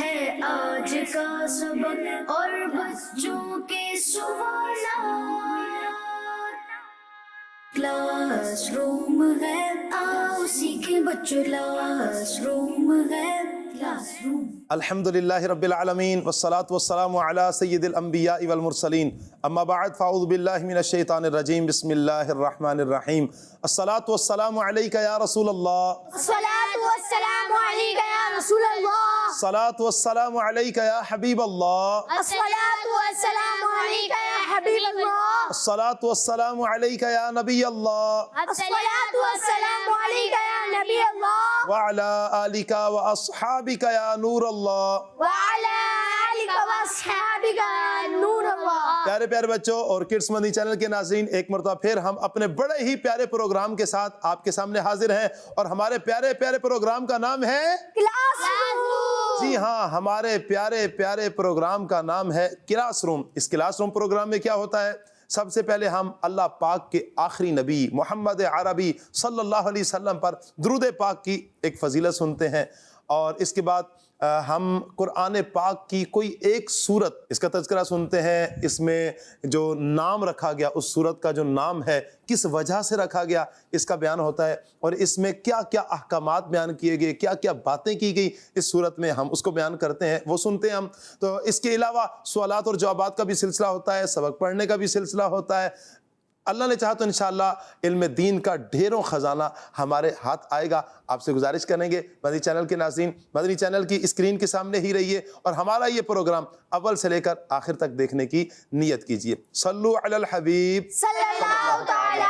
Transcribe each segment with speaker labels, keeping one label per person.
Speaker 1: ہے آج کا سبق اور بچوں کے سوالات، کلاس روم ہے آؤ سیکھیں بچوں، کلاس روم ہے کلاس روم۔
Speaker 2: الحمدللہ رب العالمین والصلاة والسلام علی سید الانبیاء والمرسلین، اما بعد فاعوذ باللہ من الشیطان الرجیم، بسم اللہ الرحمن الرحیم۔ الصلاة والسلام علیک یا رسول اللہ،
Speaker 3: الصلاة والسلام عليك يا رسول الله،
Speaker 2: الصلاة والسلام علیک یا حبیب اللہ،
Speaker 3: الصلاة والسلام عليك يا حبيب الله،
Speaker 2: الصلاة والسلام علیک یا نبی اللہ،
Speaker 3: الصلاة والسلام عليك يا نبي الله،
Speaker 2: وعلی آلک واصحابک یا نور اللہ۔
Speaker 3: وعلى آلك وأصحابك يا نور الله۔
Speaker 2: پیارے پیارے بچوں اور کڈس مدنی چینل کے ناظرین، ایک مرتبہ پھر ہم اپنے بڑے ہی پیارے پروگرام کے ساتھ آپ کے سامنے حاضر ہیں، اور ہمارے پیارے پیارے پروگرام کا نام ہے،
Speaker 3: کلاس روم۔
Speaker 2: جی ہاں، ہمارے پیارے پیارے پروگرام کا نام ہے کلاس روم۔ اس کلاس روم پروگرام میں کیا ہوتا ہے؟ سب سے پہلے ہم اللہ پاک کے آخری نبی محمد عربی صلی اللہ علیہ وسلم پر درود پاک کی ایک فضیلت سنتے ہیں، اور اس کے بعد ہم قرآن پاک کی کوئی ایک سورت، اس کا تذکرہ سنتے ہیں۔ اس میں جو نام رکھا گیا، اس سورت کا جو نام ہے کس وجہ سے رکھا گیا، اس کا بیان ہوتا ہے، اور اس میں کیا کیا احکامات بیان کیے گئے، کیا کیا باتیں کی گئی اس سورت میں، ہم اس کو بیان کرتے ہیں، وہ سنتے ہیں ہم۔ تو اس کے علاوہ سوالات اور جوابات کا بھی سلسلہ ہوتا ہے، سبق پڑھنے کا بھی سلسلہ ہوتا ہے۔ اللہ نے چاہا تو انشاءاللہ علم دین کا ڈھیروں خزانہ ہمارے ہاتھ آئے گا۔ آپ سے گزارش کریں گے مدنی چینل کے ناظرین، مدنی چینل کی اسکرین کے سامنے ہی رہیے، اور ہمارا یہ پروگرام اول سے لے کر آخر تک دیکھنے کی نیت کیجیے۔ صلو علی الحبیب
Speaker 3: صلی اللہ تعالی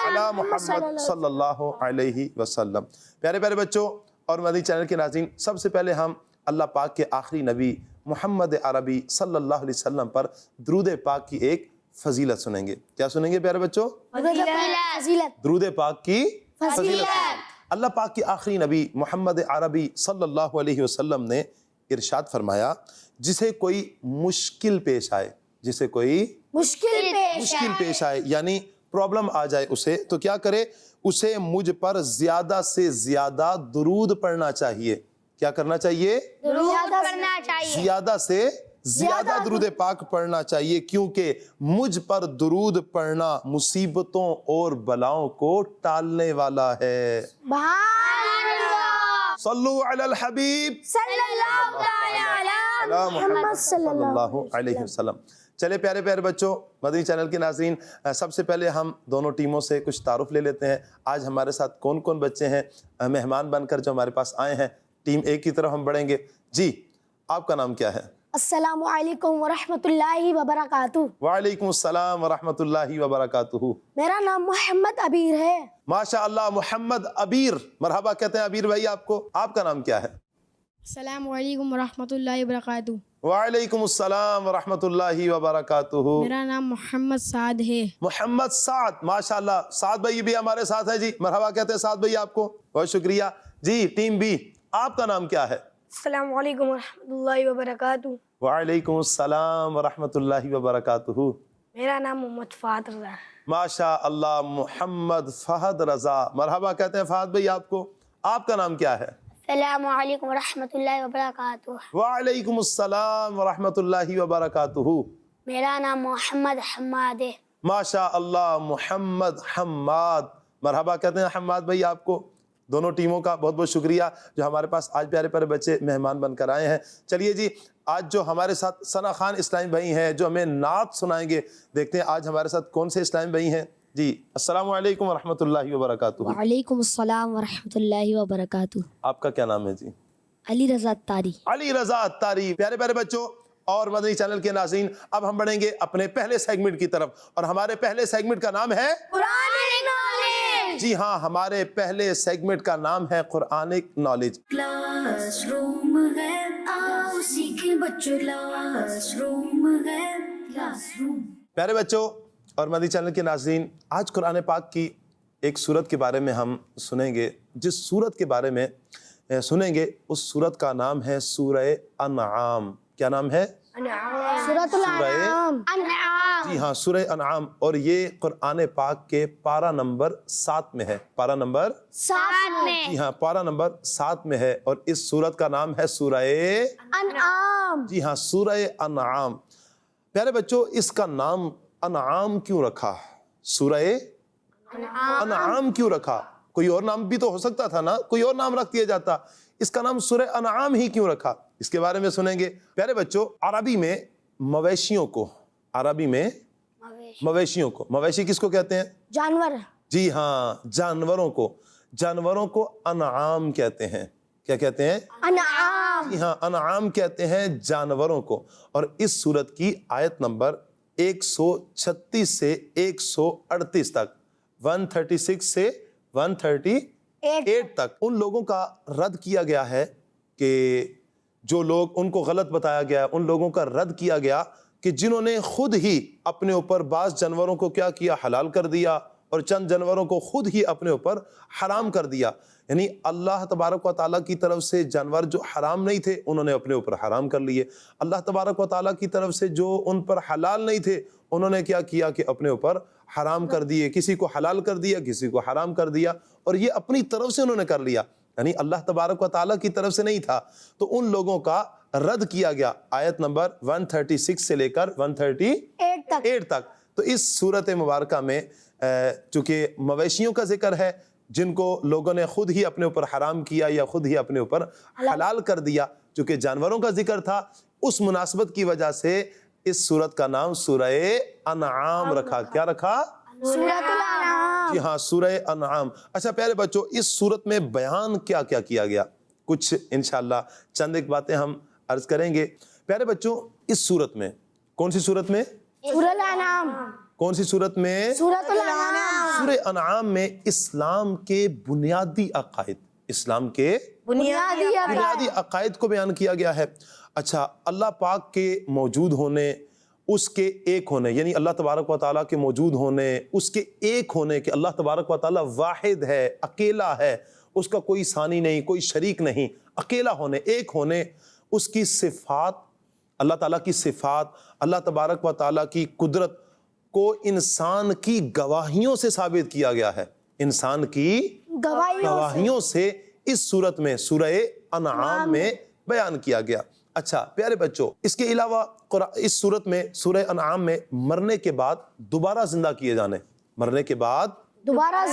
Speaker 2: علی محمد صلی اللہ علیہ وسلم۔ پیارے پیارے بچوں اور مدنی چینل کے ناظرین، سب سے پہلے ہم اللہ پاک کے آخری نبی محمد عربی صلی اللہ علیہ وسلم پر درود پاک کی ایک فضیلت سنیں گے۔ کیا سنیں گے پیارے بچوں؟
Speaker 3: فضیلت۔
Speaker 2: درود پاک کی فضیلت۔
Speaker 3: فضیلت۔
Speaker 2: اللہ پاک کی آخری نبی محمد عربی صلی اللہ علیہ وسلم نے ارشاد فرمایا، جسے کوئی مشکل پیش آئے، جسے کوئی مشکل پیش آئے یعنی پرابلم آ جائے اسے، تو کیا کرے؟ اسے مجھ پر زیادہ سے زیادہ درود پڑھنا چاہیے۔ کیا کرنا چاہیے؟
Speaker 3: درود پڑھنا چاہیے۔
Speaker 2: زیادہ سے زیادہ درود پاک پڑھنا چاہیے، کیونکہ مجھ پر درود پڑھنا مصیبتوں اور بلاؤں کو ٹالنے والا ہے۔
Speaker 3: سبحان اللہ۔
Speaker 2: صلو علی الحبیب
Speaker 3: صلی اللہ تعالی علی محمد صلی اللہ
Speaker 2: علیہ وسلم۔ چلے پیارے پیارے بچوں، مدنی چینل کے ناظرین، سب سے پہلے ہم دونوں ٹیموں سے کچھ تعارف لے لیتے ہیں۔ آج ہمارے ساتھ کون کون بچے ہیں مہمان بن کر جو ہمارے پاس آئے ہیں؟ ٹیم اے کی طرف ہم بڑھیں گے۔ جی، آپ کا نام کیا ہے؟
Speaker 3: السلام علیکم ورحمۃ اللہ وبرکاتہ۔
Speaker 2: وعلیکم السلام ورحمۃ اللہ وبرکاتہ۔
Speaker 3: میرا نام محمد عبیر ہے۔
Speaker 2: ماشاء اللہ، محمد عبیر، مرحبا کہتے ہیں عبیر بھائی آپ کو۔ آپ کا نام کیا ہے؟
Speaker 4: السلام علیکم ورحمۃ اللہ وبرکاتہ۔
Speaker 2: وعلیکم السلام ورحمۃ اللہ وبرکاتہ۔
Speaker 4: میرا نام محمد سعد ہے۔
Speaker 2: محمد سعد، ماشاء اللہ، سعد بھائی بھی ہمارے ساتھ ہیں۔ جی مرحبا کہتے ہیں سعد بھائی آپ کو، بہت شکریہ۔ جی ٹیم بی، آپ کا نام کیا ہے؟
Speaker 5: السلام علیکم ورحمۃ اللہ وبرکاتہ۔
Speaker 2: وعلیکم السلام ورحمۃ اللہ وبرکاتہ۔
Speaker 5: میرا نام محمد فہد رضا ہے۔
Speaker 2: ماشاء اللہ، محمد فہد رضا، مرحبا کہتے ہیں فہد بھائی آپ کو۔ آپ کا نام کیا ہے؟
Speaker 3: السلام علیکم ورحمۃ اللہ وبرکاتہ۔
Speaker 2: وعلیکم السلام ورحمۃ اللہ وبرکاتہ۔
Speaker 3: میرا نام محمد حماد ہے۔
Speaker 2: ماشاء اللہ، محمد حماد، مرحبا کہتے ہیں حماد بھائی آپ کو۔ دونوں ٹیموں کا بہت بہت شکریہ جو ہمارے پاس آج پیارے پیارے بچے مہمان بن کر آئے ہیں۔ چلیے جی، آج جو ہمارے ساتھ ثنا خان اسلامی بھائی ہیں جو ہمیں نعت سنائیں گے، دیکھتے ہیں آج ہمارے ساتھ کون سے اسلامی بھائی ہیں۔ جی السلام علیکم ورحمۃ اللہ وبرکاتہ۔
Speaker 4: وعلیکم السلام ورحمۃ اللہ وبرکاتہ۔
Speaker 2: آپ کا کیا نام ہے؟ جی
Speaker 4: علی رضا اتاری۔
Speaker 2: علی رضا اتاری۔ پیارے پیارے بچوں اور مدنی چینل کے ناظرین، اب ہم بڑھیں گے اپنے پہلے سیگمنٹ کی طرف، اور ہمارے پہلے سیگمنٹ کا نام ہے
Speaker 3: قرآنک نالج۔
Speaker 2: جی ہاں، ہمارے پہلے سیگمنٹ کا نام ہے قرآنک نالج۔
Speaker 1: کلاس روم ہے آؤ سیکھیں بچوں، کلاس روم ہے کلاس روم۔
Speaker 2: پیارے بچوں اور مدنی چینل کے ناظرین، آج قرآن پاک کی ایک سورت کے بارے میں ہم سنیں گے۔ جس سورت کے بارے میں سنیں گے اس سورت کا نام ہے سورہ انعام۔ کیا نام ہے؟
Speaker 3: سورۃ الانعام۔
Speaker 2: جی ہاں سورہ انعام، اور یہ قرآن پاک کے پارہ نمبر 7 میں ہے، پارہ نمبر
Speaker 3: 7 میں
Speaker 2: جی ہاں پارہ نمبر 7 میں ہے، اور اس سورت کا نام ہے سورہ
Speaker 3: انعام.
Speaker 2: جی ہاں سورہ انعام۔ پیارے بچوں اس کا نام انعام کیوں رکھا؟ سورہ انعام کیوں رکھا؟ کوئی اور نام بھی تو ہو سکتا تھا نا، کوئی اور نام رکھ دیا جاتا، اس کا نام سورہ انعام ہی کیوں رکھا؟ اس کے بارے میں سنیں گے۔ پیارے بچوں عربی میں مویشیوں کو، عربی میں مویشیوں کو، مویشی کس کو کہتے ہیں؟
Speaker 3: جانور.
Speaker 2: جی ہاں جانوروں کو انعام کہتے ہیں۔ کیا کہتے ہیں؟
Speaker 3: انعام.
Speaker 2: جی ہاں انعام کہتے ہیں جانوروں کو۔ اور اس سورت کی آیت نمبر 136 سے 138 تک، 136 سے 138 تک ان لوگوں کا رد کیا گیا ہے کہ جو لوگ ان کو غلط بتایا گیا، ان لوگوں کا رد کیا گیا کہ جنہوں نے خود ہی اپنے اوپر بعض جانوروں کو کیا کیا، حلال کر دیا، اور چند جانوروں کو خود ہی اپنے اوپر حرام کر دیا۔ یعنی اللہ تبارک و تعالیٰ کی طرف سے جانور جو حرام نہیں تھے انہوں نے اپنے اوپر حرام کر لیے، اللہ تبارک و تعالیٰ کی طرف سے جو ان پر حلال نہیں تھے انہوں نے کیا کیا کہ اپنے اوپر حرام کر دیے، کسی کو حلال کر دیا، کسی کو حرام کر دیا، اور یہ اپنی طرف سے انہوں نے کر لیا، یعنی اللہ تبارک و تعالیٰ کی طرف سے نہیں تھا۔ تو ان لوگوں کا رد کیا گیا آیت نمبر 136 سے لے کر 138 تک۔ تو اس صورت مبارکہ میں چونکہ مویشیوں کا ذکر ہے جن کو لوگوں نے خود ہی اپنے اوپر حرام کیا یا خود ہی اپنے اوپر حلال کر دیا، چونکہ جانوروں کا ذکر تھا، اس مناسبت کی وجہ سے اس سورت کا نام سورہ انعام رکھا۔ کیا رکھا؟
Speaker 3: سورۃ الانعام.
Speaker 2: جی ہاں سورہ انعام۔ اچھا پیارے بچوں اس سورت میں بیان کیا کیا کیا گیا، کچھ انشاءاللہ چند ایک باتیں ہم عرض کریں گے۔ پیارے بچوں اس سورت میں، کون سی سورت میں؟
Speaker 3: سورۃ الانعام.
Speaker 2: کون سی سورت میں؟
Speaker 3: سورۃ الانعام.
Speaker 2: سورہ انعام میں اسلام کے بنیادی عقائد، اسلام کے بنیادی عقائد کو بیان کیا گیا ہے۔ اچھا اللہ پاک کے موجود ہونے، اس کے ایک ہونے، یعنی اللہ تبارک و تعالیٰ کے موجود ہونے، اس کے ایک ہونے کہ اللہ تبارک و تعالیٰ واحد ہے، اکیلا ہے، اس کا کوئی ثانی نہیں، کوئی شریک نہیں، اکیلا ہونے، ایک ہونے، اس کی صفات، اللہ تعالیٰ کی صفات، اللہ تبارک و تعالیٰ کی قدرت کو انسان کی گواہیوں سے ثابت کیا گیا ہے، انسان کی گواہیوں سے اس صورت میں سورہ انعام میں بیان کیا گیا۔ اچھا پیارے بچوں اس کے علاوہ اس صورت میں سورہ انعام میں مرنے کے بعد دوبارہ زندہ کیے جانے، مرنے کے بعد
Speaker 3: دوبارہ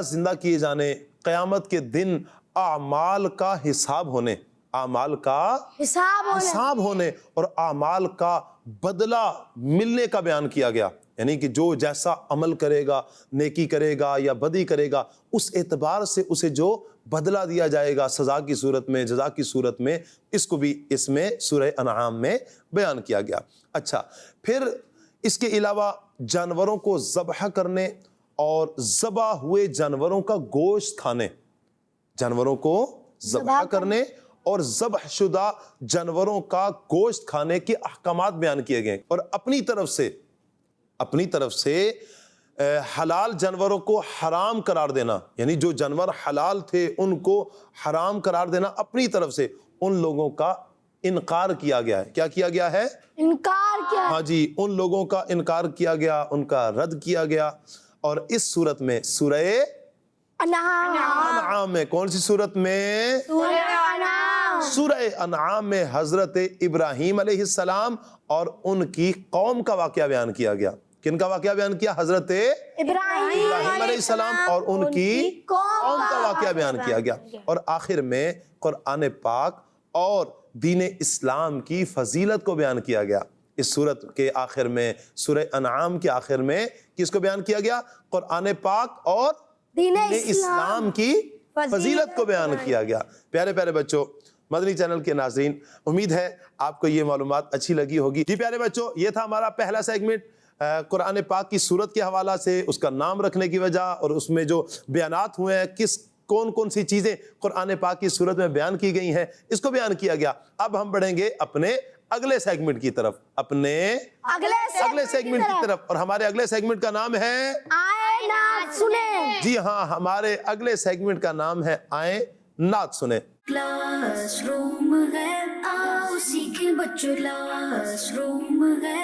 Speaker 3: زندہ کیے جانے، قیامت کے دن اعمال کا حساب ہونے، اعمال کا حساب ہونے اور اعمال کا بدلہ ملنے کا بیان کیا گیا، یعنی کہ جو جیسا عمل کرے گا، نیکی کرے گا یا بدی کرے گا، اس اعتبار سے اسے جو بدلہ دیا جائے گا سزا کی صورت میں، جزا کی صورت میں، اس کو بھی اس میں سورہ انعام میں بیان کیا گیا۔ اچھا پھر اس کے علاوہ جانوروں کو ذبح کرنے اور ذبح ہوئے جانوروں کا گوشت کھانے، جانوروں کو ذبح کرنے اور ذبح شدہ جانوروں کا گوشت کھانے کے احکامات بیان کیے گئے، اور اپنی طرف سے حلال جانوروں کو حرام قرار دینا، یعنی جو جانور حلال تھے ان کو حرام قرار دینا، اپنی طرف سے ان لوگوں کا انکار کیا گیا ہے۔ کیا کیا گیا ہے؟ انکار کیا؟
Speaker 2: ہاں جی ان لوگوں کا انکار کیا گیا، ان کا رد کیا گیا۔ اور اس صورت میں سورہ انعام میں، کون سی صورت میں؟ سورہ انعام میں حضرت ابراہیم علیہ السلام اور ان کی قوم کا واقعہ بیان کیا گیا۔ کن کا واقعہ بیان کیا؟ حضرت ابراہیم علیہ السلام اور ان کی قوم کا واقعہ بیان کیا گیا۔ اور آخر میں قرآن پاک اور دین اسلام کی فضیلت کو بیان کیا گیا۔ اس سورت کے آخر میں، سورہ انعام کے آخر میں کس کو بیان کیا گیا؟ قرآن پاک اور دین اسلام کی فضیلت کو بیان کیا گیا۔ پیارے پیارے بچوں، مدنی چینل کے ناظرین، امید ہے آپ کو یہ معلومات اچھی لگی ہوگی۔ جی پیارے بچوں، یہ تھا ہمارا پہلا سیگمنٹ قرآن پاک کی سورت کے حوالہ سے، اس کا نام رکھنے کی وجہ اور اس میں جو بیانات ہوئے ہیں، کون سی چیزیں قرآن پاک کی سورت میں بیان کی گئی ہیں، اس کو بیان کیا گیا۔ اب ہم بڑھیں گے اپنے اگلے سیگمنٹ کی طرف، اپنے اگلے سیگمنٹ کی طرف، اور ہمارے اگلے سیگمنٹ کا نام ہے
Speaker 3: آئے نعت سنیں۔
Speaker 2: جی ہاں، ہمارے اگلے سیگمنٹ کا نام ہے آئے نعت سنیں۔
Speaker 1: کلاس روم ہے، آؤ سیکھیں بچوں، کلاس روم ہے،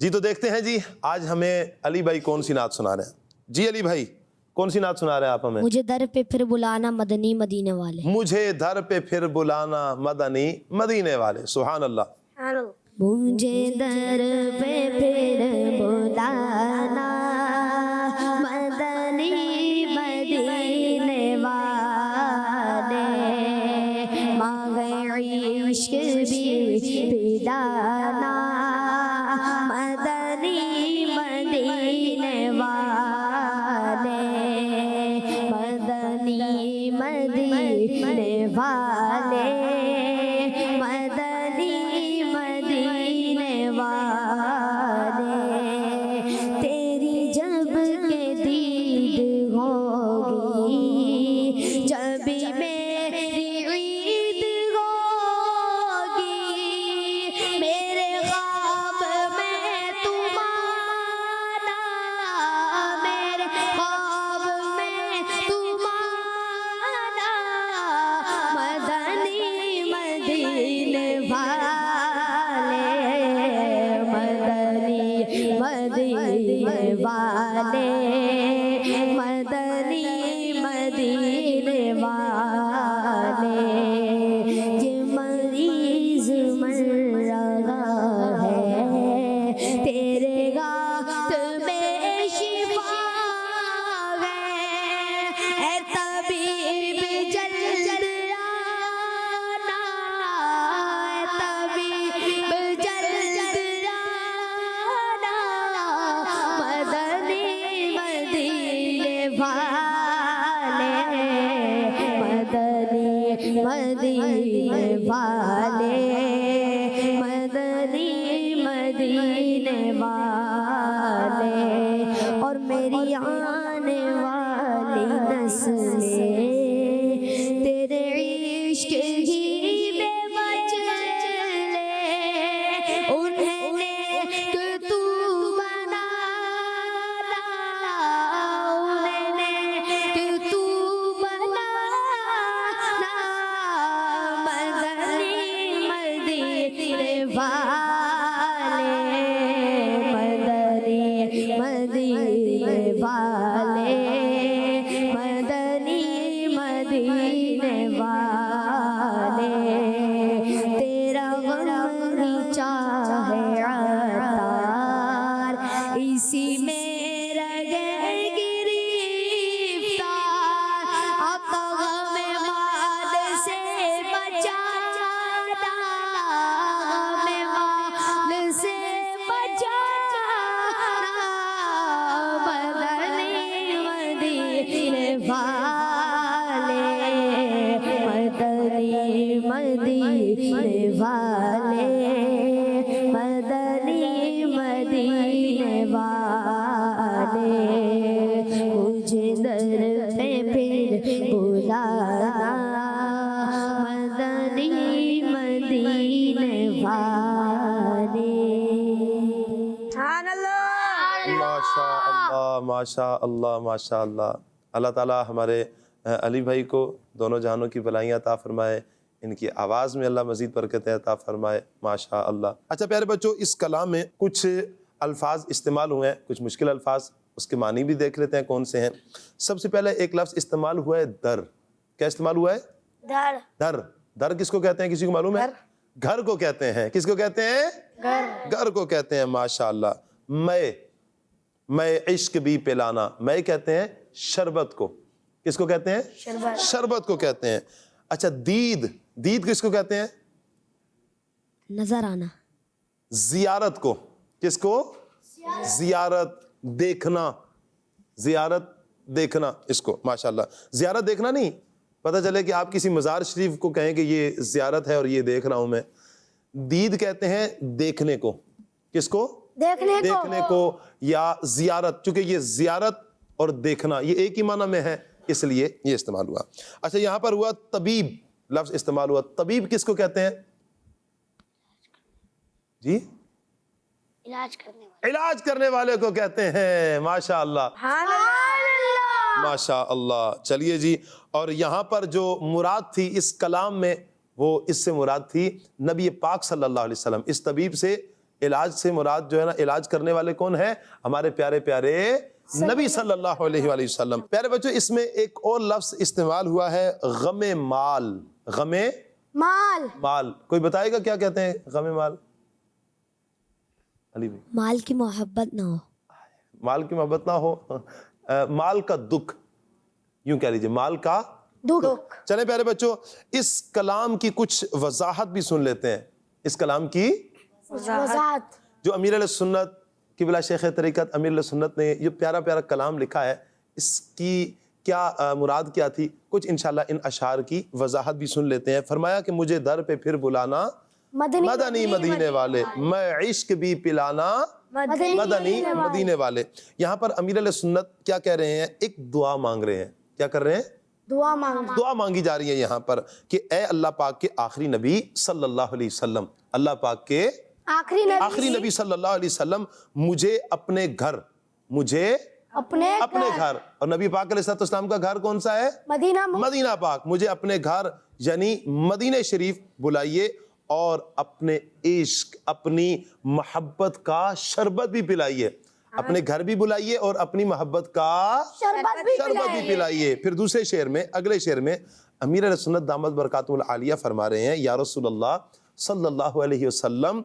Speaker 3: جی تو دیکھتے ہیں جی آج ہمیں علی بھائی کون سی نعت سنا رہے ہیں. جی علی بھائی کون سی نعت سنا رہے ہیں آپ ہمیں؟
Speaker 4: مجھے در پہ پھر بلانا مدنی مدینے والے.
Speaker 3: مجھے در پہ پھر بلانا مدنی مدینے والے. سبحان اللہ.
Speaker 5: سبحان اللہ.
Speaker 4: مجھے در پہ پھر بلانا مدنی مدینے والے. مانگے عشق بھی پلانا مدنی مدینے والے. مدنی مدینے والے. مدنی مدینے والے. تیری جب کے دید ہوگی جب میری عید ہوگی. میرے خواب میں تمہارا میرے خواب میں تمہارا مدنی مدینے والے. مدنی مدینے والے. مدنی مدینے والے. یہ مریض مر رہا ہے تیرے گات میں شفا ہے. اے طبیب جلد آنا. اے طبیب جلد آنا. مدنی مدینے والے. مدنی مدینے والے. مدنی مدینے والے. اور میری آنے والی نسلیں تیرے عشق ہی میں بچ لے. انہیں نیک تو بنانا. انہیں نیک تو بنانا. مدنی مدینے والے. مدنی مدینے والے. مدنی مدینے والے. تیرا غم ہی چاہے عطار اسی میں رگے گرفتار. آقا غم مال سے بچانا. غم مال سے بچانا. مدنی مدینے والے. مدنی مدینے والے. مدنی مدینے والے. مجھے در پہ پھر بلانا مدنی مدینے والے.
Speaker 5: سبحان اللہ.
Speaker 3: ماشاء اللہ ماشاء اللہ ماشاء اللہ. اللہ تعالیٰ ہمارے علی بھائی کو دونوں جہانوں کی بھلائیاں عطا فرمائے. ان کی آواز میں اللہ مزید برکتیں عطا فرمائے. ماشاء اللہ. اچھا پیارے بچوں اس کلام میں کچھ الفاظ استعمال ہوئے ہیں کچھ مشکل الفاظ. اس کے معنی بھی دیکھ لیتے ہیں کون سے ہیں. سب سے پہلے ایک لفظ استعمال ہوا ہے در. کیا استعمال ہوا ہے؟
Speaker 5: در.
Speaker 3: در. در کس کو کہتے ہیں کسی کو معلوم ہے؟ گھر کو کہتے ہیں. کس کو کہتے ہیں؟ گھر کو کہتے ہیں. ماشاء اللہ. میں عشق بھی پلانا. میں کہتے ہیں شربت کو. کس کو کہتے ہیں؟ شربت کو کہتے ہیں. اچھا دید. دید کس کو کہتے ہیں؟
Speaker 4: نظر آنا.
Speaker 3: زیارت کو. کس کو؟ زیارت دیکھنا. زیارت دیکھنا اس کو. ماشاءاللہ. زیارت دیکھنا نہیں پتہ چلے کہ آپ کسی مزار شریف کو کہیں کہ یہ زیارت ہے اور یہ دیکھ رہا ہوں میں. دید کہتے ہیں دیکھنے کو. کس کو؟ دیکھنے کو یا زیارت. چونکہ یہ زیارت اور دیکھنا یہ ایک ہی معنی میں ہے اس لیے یہ استعمال ہوا. اچھا یہاں پر ہوا طبیب لفظ استعمال ہوا. طبیب کس کو کہتے ہیں جی؟ علاج کرنے والے کو کہتے ہیں. ماشاء اللہ ماشاء اللہ. چلیے جی. اور یہاں پر جو مراد تھی اس کلام میں وہ اس سے مراد تھی نبی پاک صلی اللہ علیہ وسلم. اس طبیب سے علاج سے مراد جو ہے نا علاج کرنے والے کون ہیں؟ ہمارے پیارے پیارے نبی صلی اللہ علیہ وآلہ وسلم۔ پیارے بچوں اس میں ایک اور لفظ استعمال ہوا ہے غم مال۔ غم مال کوئی بتائے گا کیا کہتے ہیں غم مال؟ علی بھائی
Speaker 4: مال کی محبت نہ ہو،
Speaker 3: مال کی محبت نہ ہو، مال کا دکھ، یوں کہہ لیجئے مال کا دکھ۔ چلیں پیارے بچوں اس کلام کی کچھ وضاحت بھی سن لیتے ہیں۔ اس کلام کی
Speaker 5: وضاحت
Speaker 3: جو امیر علیہ سنت قبلہ شیخ طریقت امیر علیہ سنت نے یہ پیارا پیارا کلام لکھا ہے، اس کی کیا مراد کیا تھی، کچھ انشاءاللہ ان اشعار کی وضاحت بھی سن لیتے ہیں۔ فرمایا کہ مجھے در پہ پھر بلانا مدنی مدینے والے، میں عشق بھی پلانا مدنی مدینے والے۔ یہاں پر امیر علیہ سنت کیا کہہ رہے ہیں؟ ایک دعا مانگ رہے ہیں۔ کیا کر رہے ہیں؟ دعا مانگی جا رہی ہے یہاں پر کہ اے اللہ پاک کے آخری نبی صلی اللہ علیہ وسلم، اللہ پاک کے آخری نبی صلی اللہ علیہ وسلم مجھے اپنے گھر، مجھے اپنے گھر، اور نبی پاک علیہ السلام کا گھر کون سا ہے؟ مدینہ پاک۔ مجھے اپنے گھر یعنی مدینہ شریف بلائیے اور اپنے عشق اپنی محبت کا شربت بھی پلائیے، اپنے گھر بھی بلائیے اور اپنی محبت کا شربت بھی پلائیے۔ پھر دوسرے شعر میں، اگلے شعر میں امیر علیہ سنت دامت برکاتہ العالیہ فرما رہے ہیں یا رسول اللہ صلی اللہ علیہ وسلم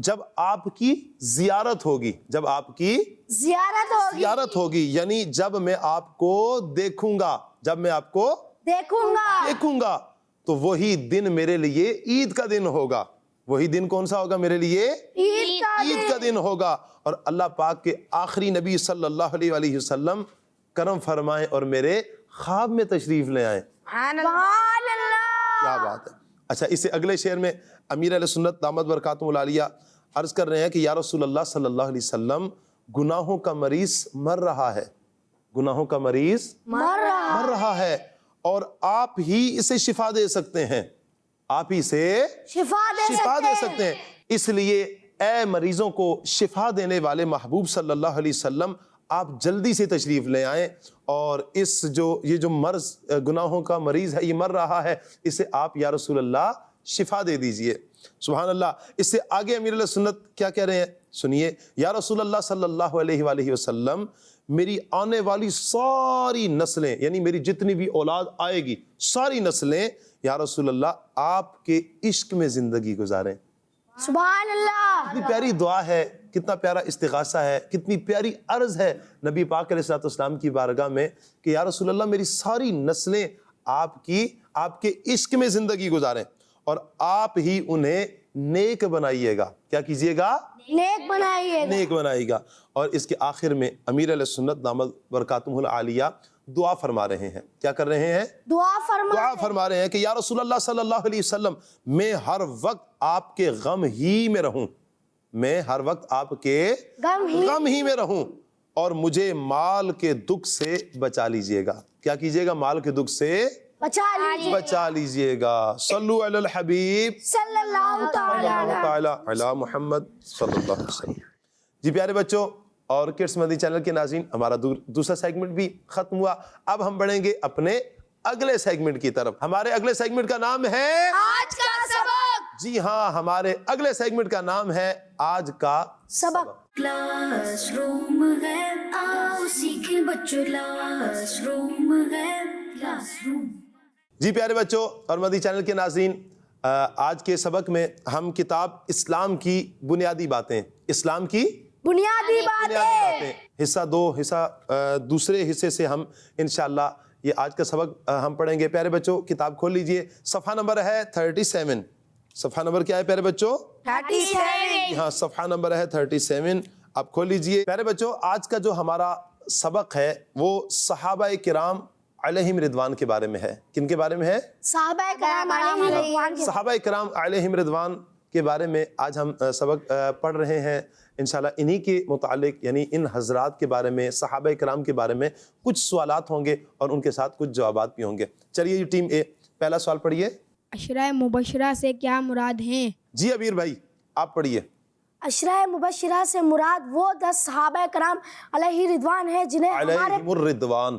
Speaker 3: جب آپ کی زیارت ہوگی، جب آپ کی زیارت ہوگی یعنی جب میں آپ کو دیکھوں گا، جب میں آپ کو دیکھوں گا تو وہی دن میرے لیے عید کا دن ہوگا۔ وہی دن کون سا ہوگا میرے لیے؟ عید کا دن ہوگا۔ اور اللہ پاک کے آخری نبی صلی اللہ علیہ وآلہ وسلم کرم فرمائیں اور میرے خواب میں تشریف لے آئیں۔ کیا بات ہے۔ اچھا اس سے اگلے شعر میں امیر علیہ سنت دامت برکاتہ العالیہ عرض کر رہے ہیں کہ یا رسول اللہ صلی اللہ علیہ وسلم گناہوں کا مریض مر رہا ہے، گناہوں کا مریض مر رہا ہے اور آپ ہی اسے شفا دے سکتے ہیں، آپ ہی سے شفا دے سکتے ہیں۔ اس لیے اے مریضوں کو شفا دینے والے محبوب صلی اللہ علیہ وسلم آپ جلدی سے تشریف لے آئیں اور یہ جو مرض گناہوں کا مریض ہے یہ مر رہا ہے، اسے آپ یا رسول اللہ شفا دے دیجئے۔ سبحان اللہ۔ اس سے آگے امیر علیہ سنت کیا کہہ رہے ہیں سنیے، یا رسول اللہ صلی اللہ علیہ وآلہ وسلم میری آنے والی ساری نسلیں یعنی میری جتنی بھی اولاد آئے گی ساری نسلیں یا رسول اللہ آپ کے عشق میں زندگی گزاریں۔
Speaker 5: سبحان اللہ۔
Speaker 3: کتنی پیاری دعا ہے، کتنا پیارا استغاثہ ہے، کتنی پیاری عرض ہے نبی پاک علیہ السلام کی بارگاہ میں کہ یا رسول اللہ میری ساری نسلیں آپ کے عشق میں زندگی گزاریں اور آپ ہی انہیں نیک بنائیے گا۔ کیا کیجئے گا؟ نیک بنائیے گا۔ اور اس کے آخر میں امیر علیہ سنت دامت برکاتہ العالیہ دعا فرما رہے ہیں۔ کیا کر رہے ہیں؟ دعا فرما رہے ہیں کہ یا رسول اللہ صلی اللہ علیہ وسلم میں ہر وقت آپ کے غم ہی میں رہوں، میں ہر وقت آپ کے غم ہی میں رہوں اور مجھے مال کے دکھ سے بچا لیجئے گا۔ کیا کیجئے گا؟ مال کے دکھ سے بچا لیجئے گا۔ صلو علی الحبیب
Speaker 5: صلی اللہ تعالی
Speaker 3: علی محمد صلی اللہ علیہ وسلم۔ جی پیارے بچوں اور کڈس مدنی چینل کے ناظرین، ہمارا دوسرا سیگمنٹ بھی ختم ہوا۔ اب ہم بڑھیں گے اپنے اگلے سیگمنٹ کی طرف۔ ہمارے اگلے سیگمنٹ کا نام ہے
Speaker 5: آج کا سبق۔
Speaker 3: جی ہاں، ہمارے اگلے سیگمنٹ کا نام ہے آج کا سبق۔
Speaker 1: کلاس روم ہے، آؤ سیکھیں بچوں، کلاس روم ہے، کلاس روم۔
Speaker 3: جی پیارے بچوں اور مدنی چینل کے ناظرین، آج کے سبق میں ہم کتاب اسلام کی بنیادی باتیں، اسلام کی
Speaker 5: بنیادی باتیں
Speaker 3: حصہ 2 دوسرے حصے سے ہم انشاءاللہ یہ آج کا سبق ہم پڑھیں گے۔ پیارے بچوں کتاب کھول لیجئے، صفحہ نمبر ہے 37۔ صفحہ نمبر کیا ہے پیارے بچوں؟
Speaker 5: 37۔
Speaker 3: ہاں صفحہ نمبر ہے 37، آپ کھول لیجئے۔ پیارے بچوں آج کا جو ہمارا سبق ہے وہ صحابہ کرام علیہم رضوان کے بارے میں ہے۔ کن کے بارے میں ہے؟
Speaker 5: صحابہ کرام علیہم رضوان۔
Speaker 3: صحابہ کرام علیہم رضوان کے بارے میں آج ہم سبق پڑھ رہے ہیں انشاءاللہ۔ انہی کے متعلق یعنی ان حضرات کے بارے میں، صحابہ کرام کے بارے میں کچھ سوالات ہوں گے اور ان کے ساتھ کچھ جوابات بھی ہوں گے۔ چلیے ٹیم اے پہلا سوال پڑھیے۔
Speaker 6: عشرہ مبشرہ سے کیا مراد ہیں؟
Speaker 3: جی امیر بھائی آپ پڑھیے۔
Speaker 5: عشرہ مبشرہ سے مراد وہ 10 صحابہ کرام علیہ رضوان ہیں جنہیں
Speaker 3: علیہم الرضوان،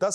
Speaker 2: 10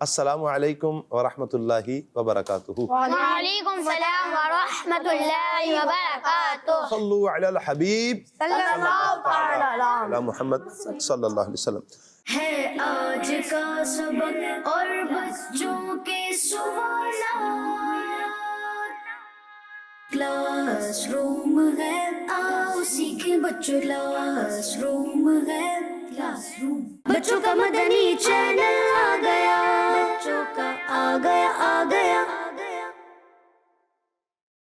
Speaker 2: السلام علیکم ورحمۃ اللہ وبرکاتہ.
Speaker 7: وعلیکم السلام ورحمۃ اللہ وبرکاتہ.
Speaker 2: صلو علی الحبیب علی محمد صلی اللہ علیہ وسلم.
Speaker 1: ہے آج کا سبق اور بچوں کے سوالات. کلاس روم ہے آؤ سیکھیں بچوں. کلاس روم ہے کلاس روم. بچوں کا مدنی چینل آ گیا. بچوں کا آ گیا